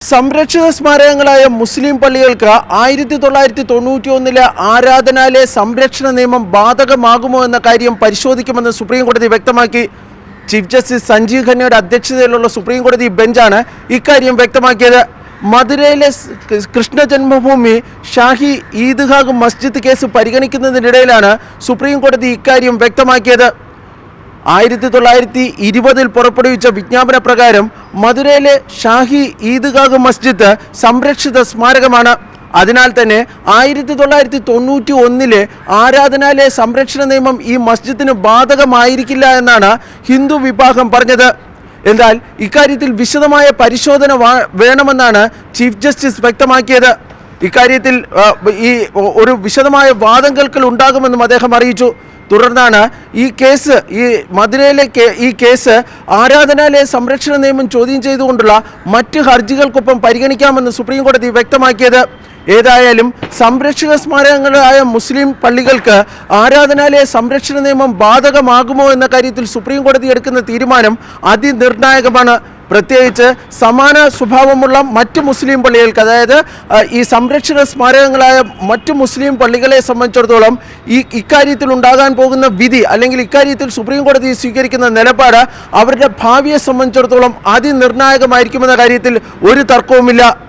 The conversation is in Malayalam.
സംരക്ഷിത സ്മാരകങ്ങളായ മുസ്ലിം പള്ളികൾക്ക് 1991 ആരാധനാലയ സംരക്ഷണ നിയമം ബാധകമാകുമോ എന്ന കാര്യം പരിശോധിക്കുമെന്ന് സുപ്രീം കോടതി വ്യക്തമാക്കി. ചീഫ് ജസ്റ്റിസ് സഞ്ജീവ് ഖന്നയുടെ അധ്യക്ഷതയിലുള്ള സുപ്രീം കോടതി ബെഞ്ചാണ് ഇക്കാര്യം വ്യക്തമാക്കിയത്. മധുരയിലെ കൃഷ്ണ ജന്മഭൂമി ഷാഹി ഈദ്ഗാഹ് മസ്ജിദ് കേസ് പരിഗണിക്കുന്നതിനിടയിലാണ് സുപ്രീം കോടതി ഇക്കാര്യം വ്യക്തമാക്കിയത്. 1920 പുറപ്പെടുവിച്ച വിജ്ഞാപന പ്രകാരം മധുരയിലെ ഷാഹി ഈദ്ഗാഹ് മസ്ജിദ് സംരക്ഷിത സ്മാരകമാണ്. അതിനാൽ തന്നെ 1991 ആരാധനാലയ സംരക്ഷണ നിയമം ഈ മസ്ജിദിന് ബാധകമായിരിക്കില്ല എന്നാണ് ഹിന്ദു വിഭാഗം പറഞ്ഞത്. എന്നാൽ ഇക്കാര്യത്തിൽ വിശദമായ പരിശോധന വേണമെന്നാണ് ചീഫ് ജസ്റ്റിസ് വ്യക്തമാക്കിയത്. ഇക്കാര്യത്തിൽ ഒരു വിശദമായ വാദം കേൾക്കൽ ഉണ്ടാകുമെന്നും അദ്ദേഹം അറിയിച്ചു. തുടർന്നാണ് ഈ മധുരയിലെ കേസ് ആരാധനാലയ സംരക്ഷണ നിയമം ചോദ്യം ചെയ്തുകൊണ്ടുള്ള മറ്റ് ഹർജികൾക്കൊപ്പം പരിഗണിക്കാമെന്ന് സുപ്രീം കോടതി വ്യക്തമാക്കിയത്. ഏതായാലും സംരക്ഷിത സ്മാരകങ്ങളായ മുസ്ലിം പള്ളികൾക്ക് ആരാധനാലയ സംരക്ഷണ നിയമം ബാധകമാകുമോ എന്ന കാര്യത്തിൽ സുപ്രീം കോടതി എടുക്കുന്ന തീരുമാനം അതിനിർണായകമാണ്. പ്രത്യേകിച്ച് സമാന സ്വഭാവമുള്ള മറ്റ് മുസ്ലിം പള്ളികൾക്ക്, അതായത് ഈ സംരക്ഷിത സ്മാരകങ്ങളായ മറ്റ് മുസ്ലിം പള്ളികളെ സംബന്ധിച്ചിടത്തോളം ഇക്കാര്യത്തിൽ ഉണ്ടാകാൻ പോകുന്ന വിധി അല്ലെങ്കിൽ ഇക്കാര്യത്തിൽ സുപ്രീം കോടതി സ്വീകരിക്കുന്ന നിലപാട് അവരുടെ ഭാവിയെ സംബന്ധിച്ചിടത്തോളം അതിനിർണായകമായിരിക്കുമെന്ന കാര്യത്തിൽ ഒരു തർക്കവുമില്ല.